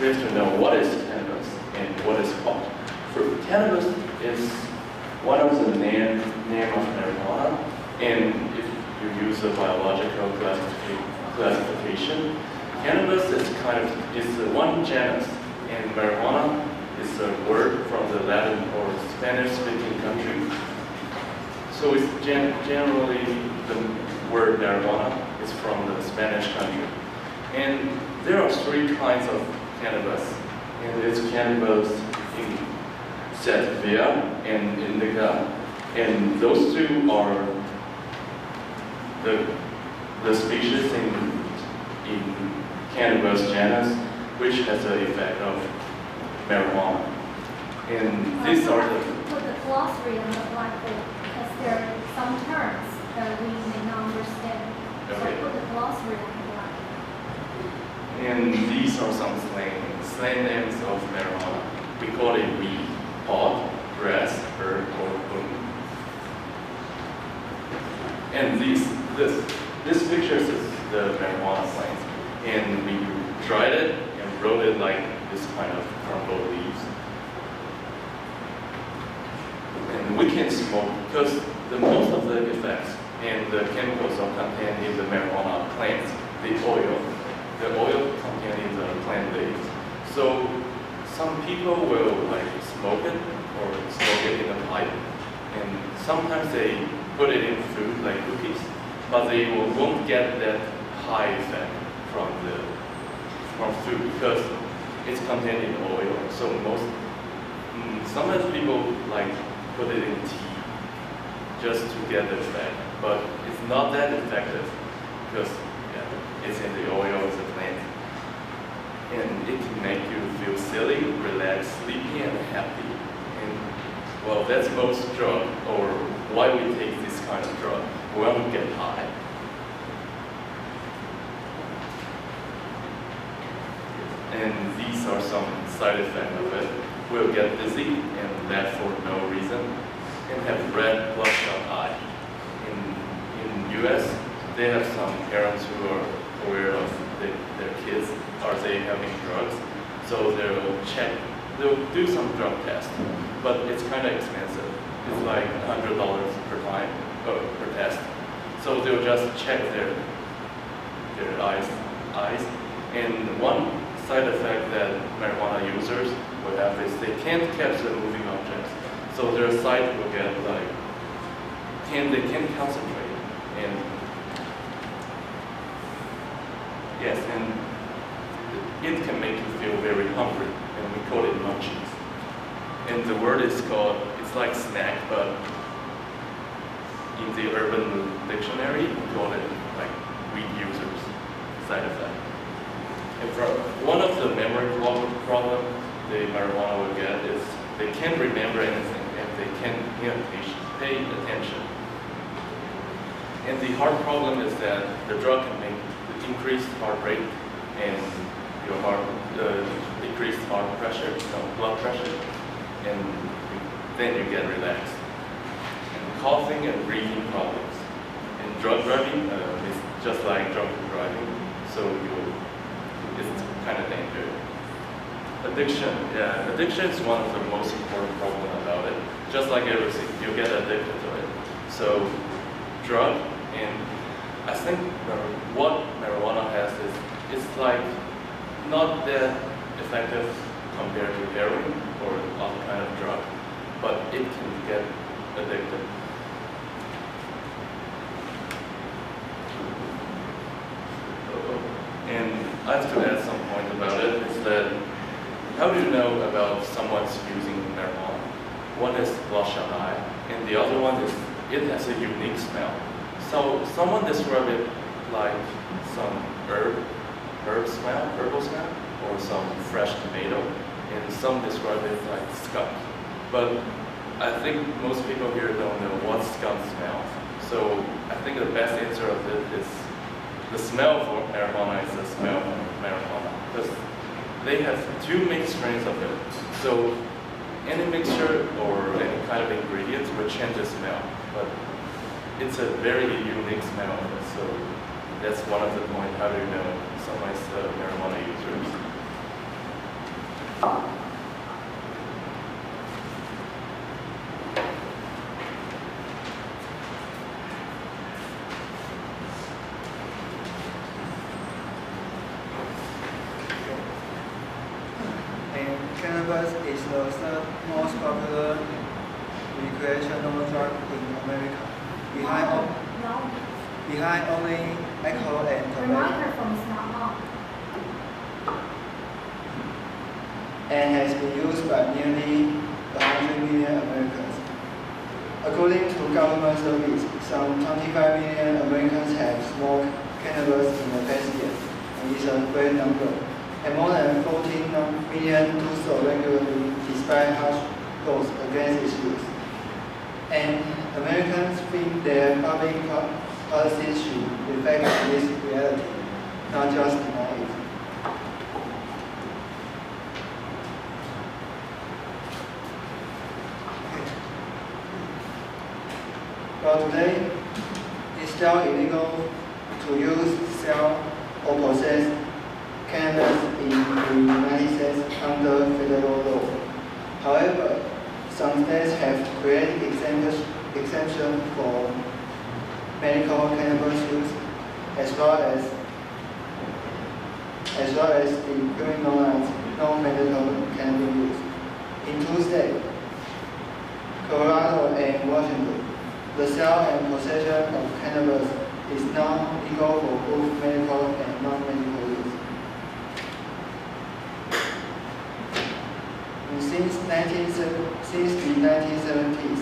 we have to know what is cannabis and what is pot. For cannabis is one of the name of marijuana, and if you use a biological classification, cannabis is one genus, and marijuana is a word from the Latin or Spanish-speaking country. So it's generally the word marijuana is from the Spanish country. And there are three kinds of cannabis. And it's cannabis in sativa and indica. And those two are the species in cannabis genus which has the effect of marijuana. And these are the... Put the glossary on the blackboard because there are some terms that we may not understand. Okay. So put the glossary on the blackboard. And these are some slang names of marijuana. We call it weed, pot, grass, herb, or boom. And this picture is the marijuana plant. And we dried it and rolled it like this kind of crumbled leaves. And we can smoke because most of the effects and the chemicals are contained in the marijuana plants, the oil. The oil contained in the plant leaves. So some people will like smoke it or smoke it in a pipe. And sometimes they put it in food like cookies, but they won't get that high effect from food because it's contained in oil. So sometimes people like put it in tea just to get the effect, but it's not that effective because it's in the oil of the plant. And it can make you feel silly, relaxed, sleepy, and happy. And well, that's most drug, or why we take this kind of drug. We want to get high. And these are some side effects of it. We'll get dizzy and laugh for no reason, and have red bloodshot eye. In US, they have some parents who are aware of their kids, are they having drugs? So they'll do some drug test, but it's kind of expensive. It's like $100 per test. So they'll just check their eyes. And one side effect that marijuana users will have is they can't catch the moving objects. So their sight will get like, they can't concentrate. And yes, and it can make you feel very hungry, and we call it munchies. And the word is called, it's like snack, but in the urban dictionary, we call it like weed users side effect. And one of the memory problem the marijuana will get is they can't remember anything and they can't pay attention. And the heart problem is that the drug can make increased heart rate and your heart decreased heart pressure, blood pressure, and then you get relaxed. And coughing and breathing problems. And drug driving is just like drunk driving, so it's kind of dangerous. Addiction is one of the most important problems about it. Just like everything, you get addicted to it. So, drug, and I think what marijuana has is, it's like not that effective compared to heroin or other kind of drug, but it can get addicted. And I have to add some point about it, is that how do you know about someone's using marijuana? One is bloodshot eye, and the other one is it has a unique smell. So someone described it like some herbal smell, or some fresh tomato, and some describe it like skunk. But I think most people here don't know what skunk smells. So I think the best answer of it is the smell for marijuana is the smell of marijuana, because they have two mixed strains of it. So any mixture or any kind of ingredients will change the smell, but it's a very unique smell. So that's one of the points. How do you know someone's marijuana users? Cannabis is the third most popular recreational drug in America, behind only alcohol and The tobacco, microphone is not on. and has been used by nearly 100 million Americans. According to government surveys, some 25 million Americans have smoked cannabis in the past year, and it's a great number. And more than 14 million do so regularly despite harsh laws against its use. And Americans think their public policies should reflect this reality, not just deny it. But today, it's still illegal to use, sell, or possess cannabis in the United States under federal law. However, some states have created exemptions for medical cannabis use, as well as the criminalized non-medical cannabis use. In two states, Colorado and Washington, the sale and possession of cannabis is now legal for both medical and non-medical use. Since the 1970s,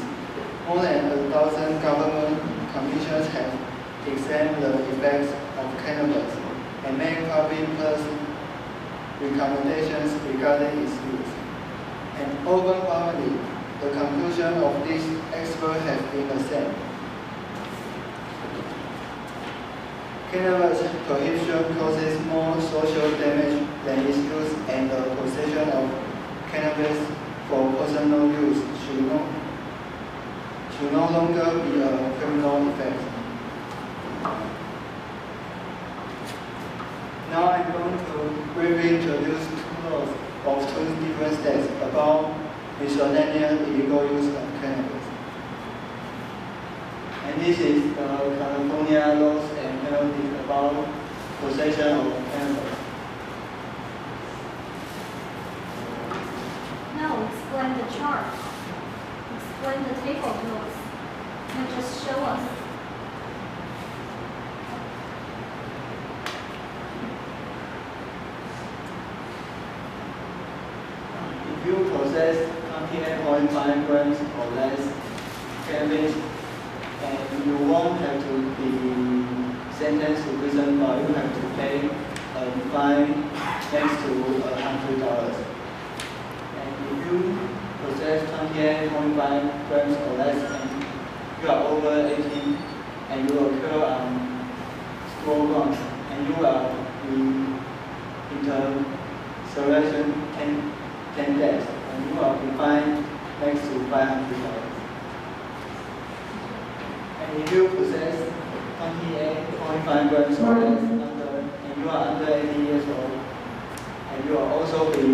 more than 1,000 government commissions have examined the effects of cannabis and made public policy recommendations regarding its use. And overwhelmingly, the conclusion of these experts has been the same. Cannabis prohibition causes more social damage than its use, and the possession of cannabis for personal use should no longer be a criminal offense. Now I'm going to briefly introduce two laws of two different states about miscellaneous illegal use of cannabis. And this is the California laws and penalties about possession of cannabis. No, explain the chart. Explain the table to us. And just show us. If you possess 28.5 grams or less cannabis, and you won't have to be sentenced to prison, but you have to pay a fine next to $100. If you possess 28.5 grams or less and you are over 18 and you occur on school grounds and you are in incarceration 10 days and you are fined next to $500. And if you possess 28.5 grams or less and you are under 18 years old and you are also be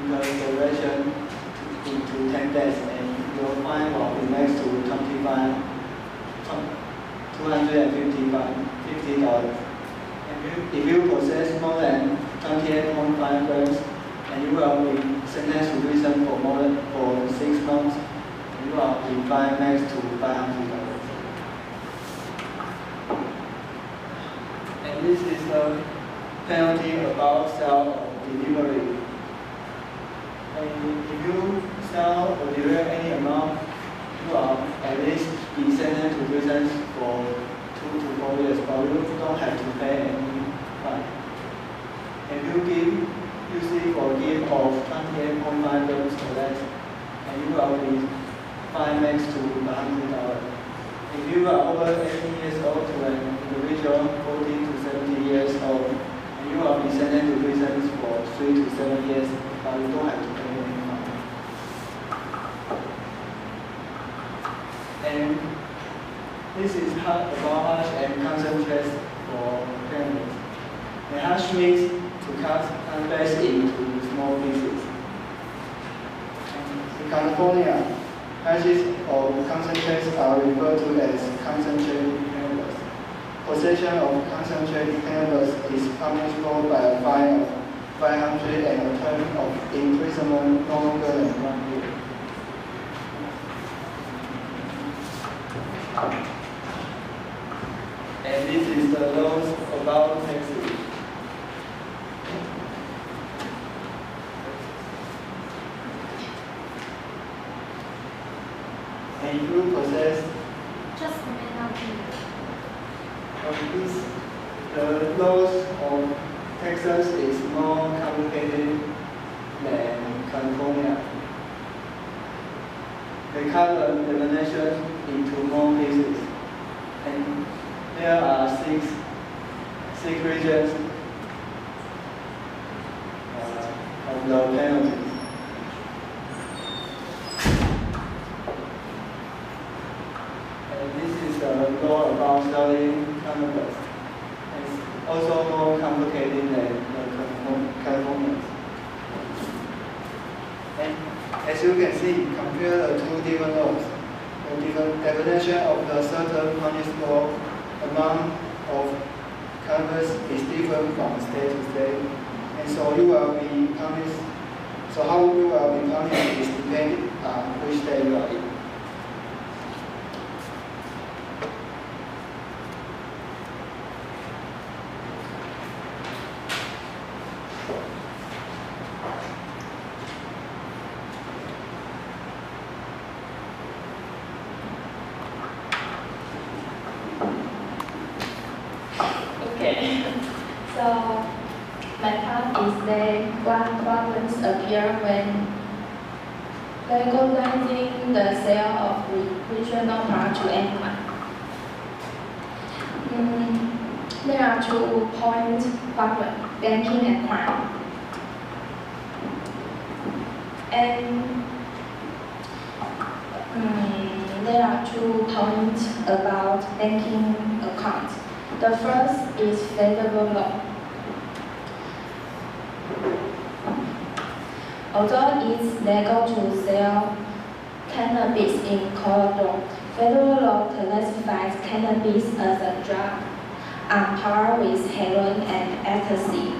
incarceration to 10 days and your fine will be next to $250. And if you possess more than 28.5 grams and you will be sentenced to prison for 6 months, you will be fined next to $500. And this is the penalty about sale or delivery. And if you sell or deliver any amount, you will at least be sentenced to prison for 2 to 4 years, but you don't have to pay any fine. And you usually forgive of 28.5 grams or less, and you will be fined next to $100. If you are over 18 years old to an individual 14 to 70 years old, and you will be sentenced to prison for 3 to 7 years, but you don't have to pay any fine. And this is about hash and concentrates for cannabis. And hash means to cut cannabis into small pieces. California, hashes or concentrates are referred to as concentrated cannabis. Possession of concentrated cannabis is punishable by a fine of 500 and a term of imprisonment no longer than 1 year. And this is the laws about taxes. And if you possess Just a minute. this, the laws of Texas is more complicated than California. They cut the definition into more pieces, and there are six regions of the penalty. And this is the law about selling cannabis. It's also more complicated than the California. And as you can see, compare the two different laws. The different definition of the certain punishable amount of cannabis is different from state to state, and so you will be punished. So how you will be punished is depending on which state you are in. Okay, so my part is that one problems appear when legalizing the sale of recreational part to anyone. There are 2 points: problem, banking and crime. And there are 2 points about banking accounts. The first is federal law. Although it's legal to sell cannabis in Colorado, federal law classifies cannabis as a drug on par with heroin and ecstasy,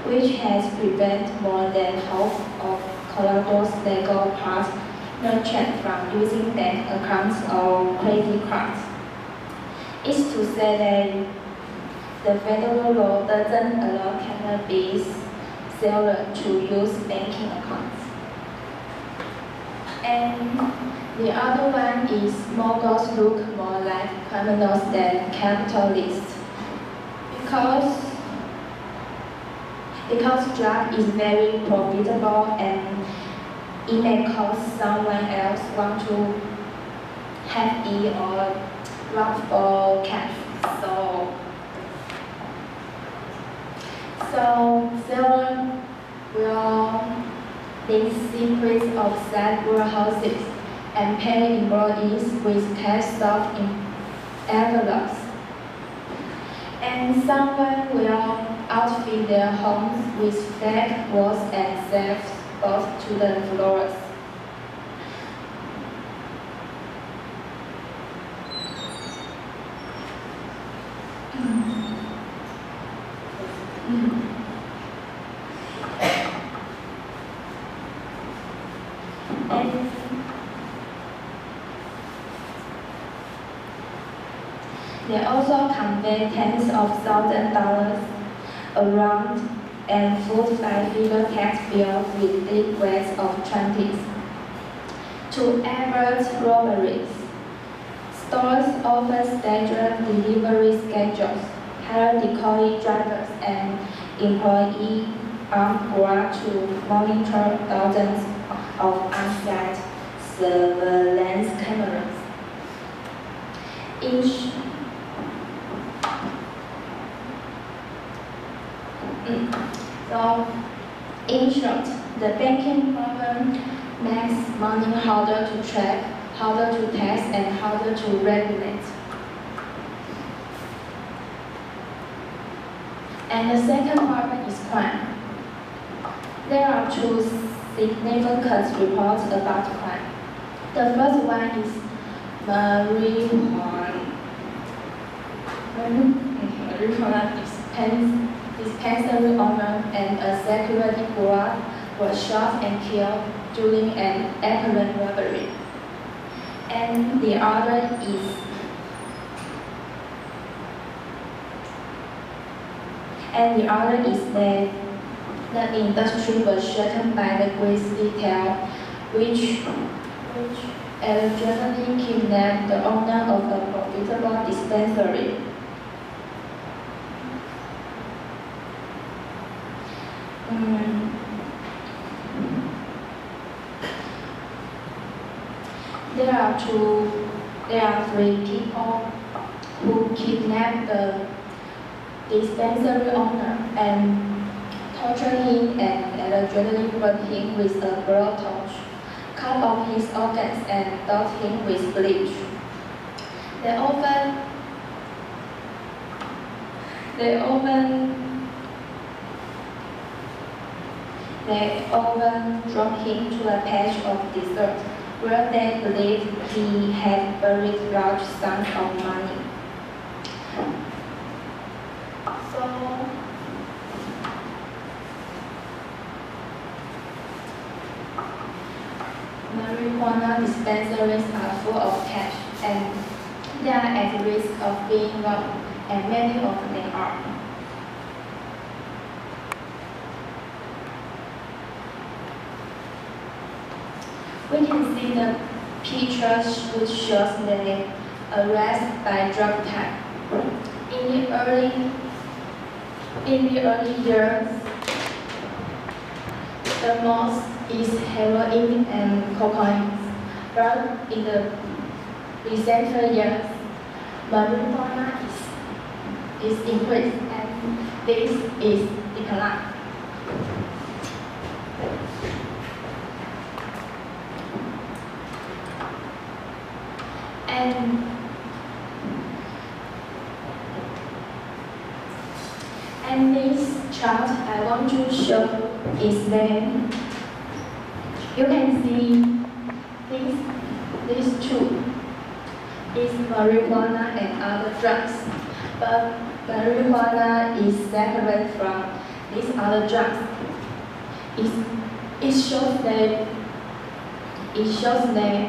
which has prevented more than half of Colorado's legal part merchants from using bank accounts or credit cards. It's to say that the federal law doesn't allow cannabis sellers to use banking accounts. And the other one is moguls look more like criminals than capitalists because drug is very profitable and it may cause someone else want to have it or rob for cash. So sellers will need secrets of sad warehouses and pay employees with cash stuffed in envelopes. And someone will outfit their homes with fake walls and safes both to the floors. And they also convey tens of thousands of dollars around and foot 5-figure tax bills with big weights of 20s. To avert robberies, stores offer staggered delivery schedules, hire decoy drivers, and employ armed guard to monitor thousands of on-site surveillance cameras. In short, the banking problem makes money harder to track, harder to tax, and harder to regulate. And the second problem is crime. There are 2 significant reports about crime. The first one is marijuana dispensary owner and a security guard were shot and killed during an apparent robbery. And the other is that the industry was shaken by the grizzly tail, which allegedly kidnapped the owner of a profitable dispensary. There are three people who kidnapped the dispensary owner and tortured him and allegedly burned him with a blowtorch, cut off his organs and daubed him with bleach. They often drove him to a patch of desert where they believed he had buried large sums of money. So, marijuana dispensaries are full of cash and they are at risk of being robbed, and many of them are. We can see the pictures which shows the arrest by drug type. In the early years, the most is heroin and cocaine, but in the recent years, marijuana is increased and this is declined. And this chart I want to show is that you can see these two is marijuana and other drugs, but marijuana is separate from these other drugs. It shows that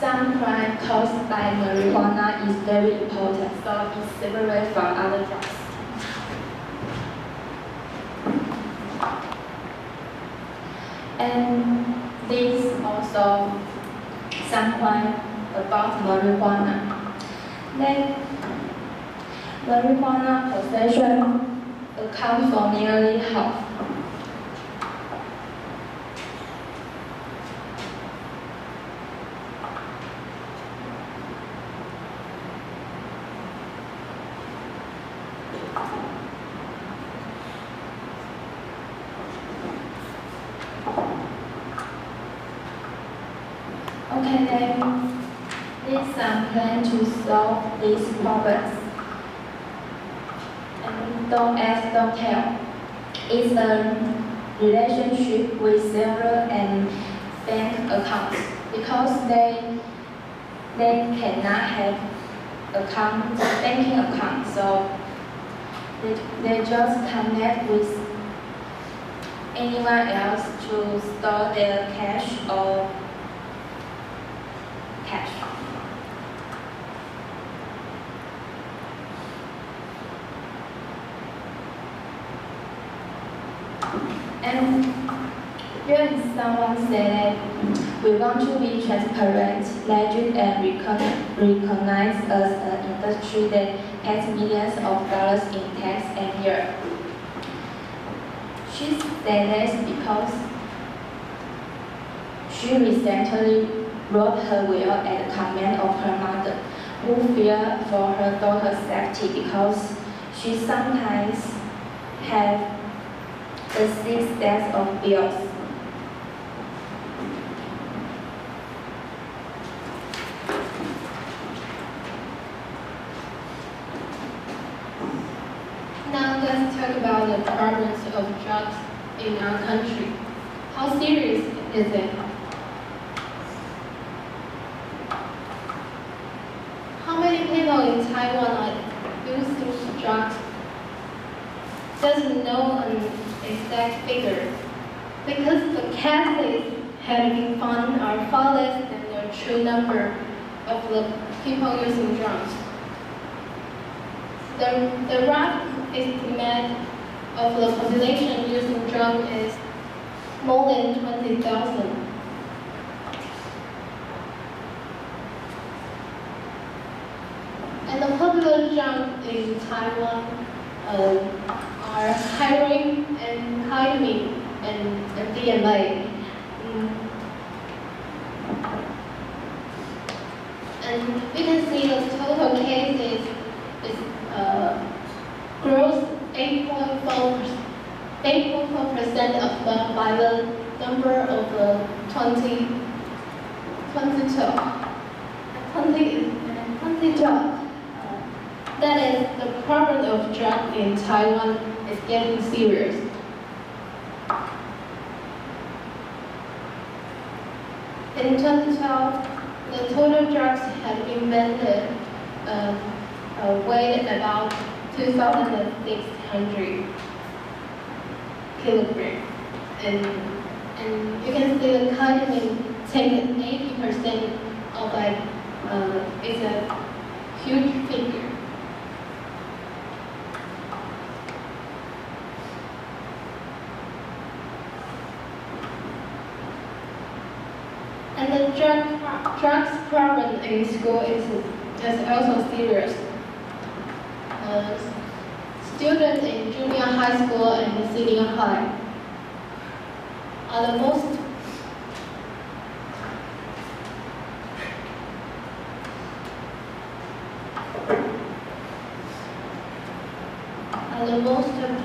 some crime caused by marijuana is very important, so it's separate from other drugs. And this also some crime about marijuana. Then marijuana possession accounts for nearly half. Okay, then there's some plan to solve these problems. And don't ask, don't tell. It's a relationship with several and bank accounts because they cannot have banking account, so they just connect with anyone else to store their cash or cash. And here someone said we want to be transparent, legit, and recognized as an industry that pays millions of dollars in tax a year. She said this because she recently wrote her will at the command of her mother, who feared for her daughter's safety because she sometimes had the 6 stacks of bills. Now let's talk about the problems of drugs in our country. How serious is it? How many people in Taiwan are using drugs? Doesn't know an exact figure because the cases had been found are far less than the true number of the people using drugs. The rough estimate of the population using drugs is more than 20,000. And the popular drugs in Taiwan are heroin and ketamine and DMA. And you can see the total cases is grows 8.4% of them by the number of 2012. That is, the problem of drug in Taiwan is getting serious. In 2012, the total drugs had been banned weighed about 2,600 kilograms. And you can see the ketamine taken 80% of that is a huge figure. And the drugs problem in school is also serious. Students in junior high school and senior high are the most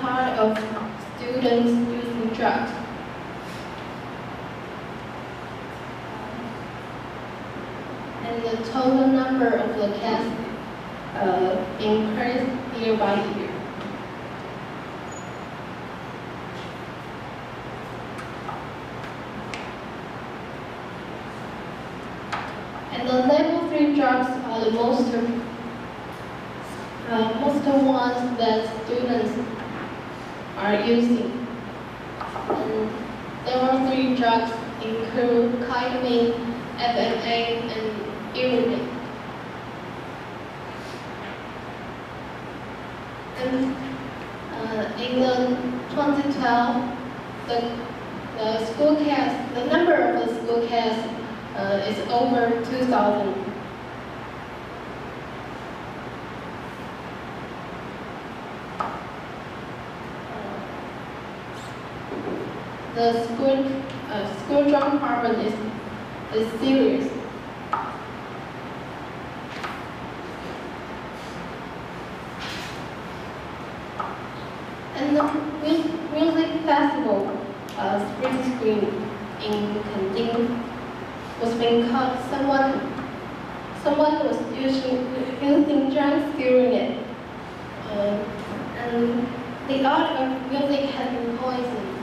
part of students using drugs. And the total number of the cases increased year by year. And the level 3 drugs are the most ones that students are using. And there are 3 drugs include ketamine, FMA, and urine. And in the 2012, the number of the school cases is over 2,000. The school drug problem is serious. And the music festival, Spring Screen in Kending was being caught. Someone was using drugs during it, and the art of music had been poisoned.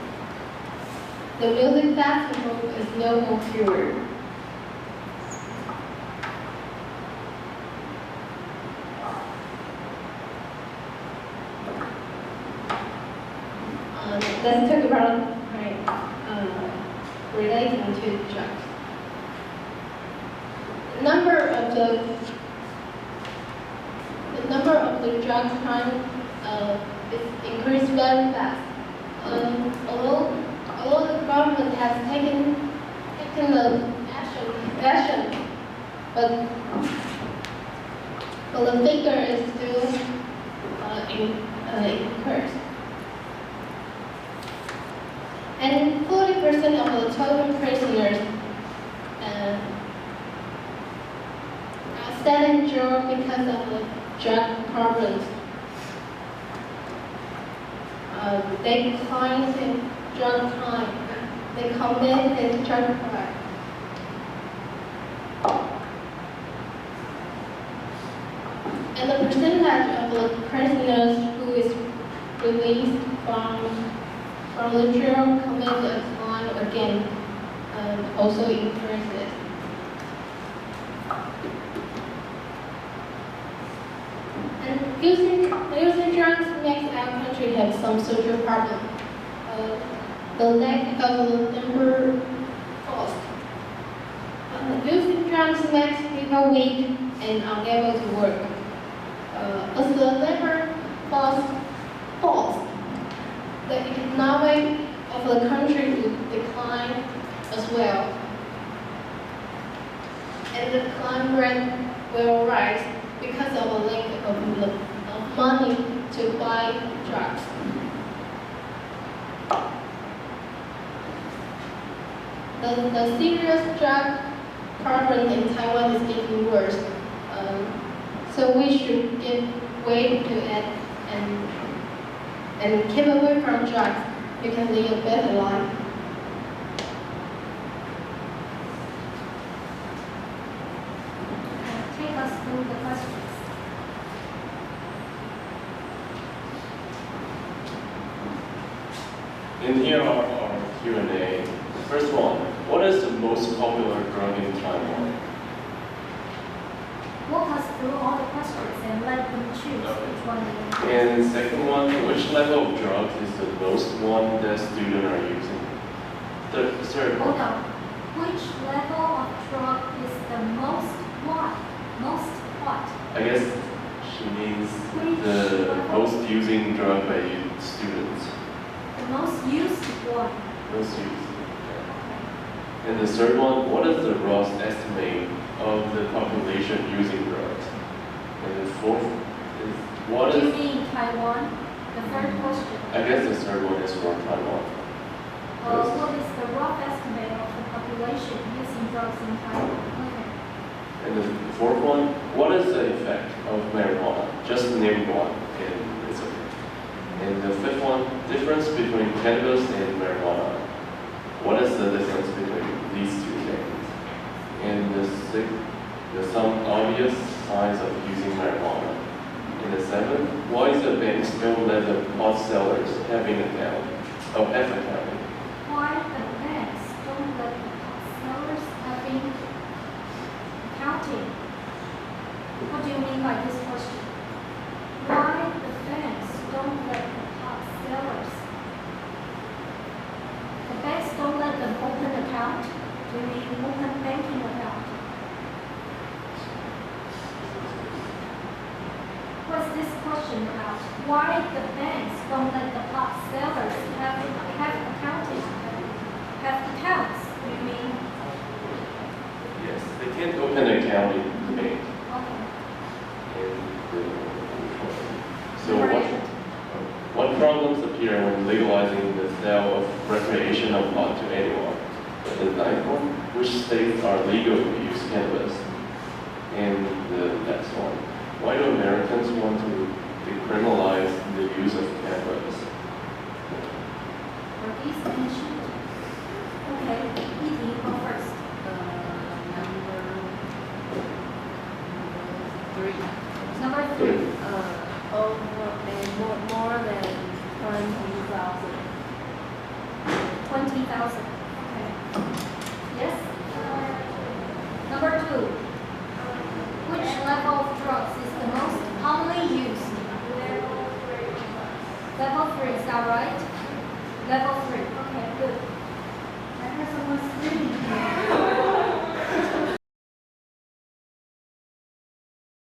The music festival is no more pure. Let's talk about relating to drugs. The number of the drug crime is increased very fast. Although the government has taken the action, but the figure is still increased. And 40% of the total prisoners are set in jail because of the drug problems. They committed drug crime. They committed drug crime. And the percentage of the prisoners who is released from the jail commit a crime again also increase it. And using drugs makes our country have some social problem. The lack of labor force. Using drugs makes people weak and unable to work. As the labor force falls, the economic of the country will decline as well. And the crime rate will rise because of a lack of money to buy drugs. The serious drug problem in Taiwan is getting worse. So we should give way to it and keep away from drugs. You can live a better life. Take us through the questions. And here are our Q&A. First one, what is the most popular drug in Taiwan? Walk us through all the questions and let them choose which one they want. And second one, which level of drugs is the most one that students are using? The third Hold one, on. Which level of drug is the most what? Most what? I guess she means Which the level? most using drug by students. The most used one. Most used. And the third one, what is the rough estimate of the population using drugs? And the fourth is, what Do you is, mean Taiwan? The third question. I guess the third one is for Taiwan. What is the rough estimate of the population using drugs in Taiwan? Okay. And the fourth one, what is the effect of marijuana? Just name one, and it's okay. And the fifth one, difference between cannabis and marijuana. What is the difference between these two things? And the sixth, some obvious signs of using marijuana. And the seventh, why is the bank still let the pot sellers having account? Oh, have account. Why the banks don't let the sellers having accounting? What do you mean by this question? Why the banks don't let the top sellers? The banks don't let them open account? Do you mean open banking account? What's this question about? Why the banks don't let the top sellers have accounting? Have accounts? Do you mean? Yes, they can't open an account in the bank. Okay. So what problems appear when legalizing the sale of recreational pot to anyone? The ninth one, which states are legal to use cannabis? And the next one, why do Americans want to decriminalize the use of cannabis? Were these mentioned? Okay, Edie, go first. Number Number 3. more than 20,000. 20,000. Okay. Yes? Number 2. Which level of drugs is the most commonly used? Level 3, is that right? Level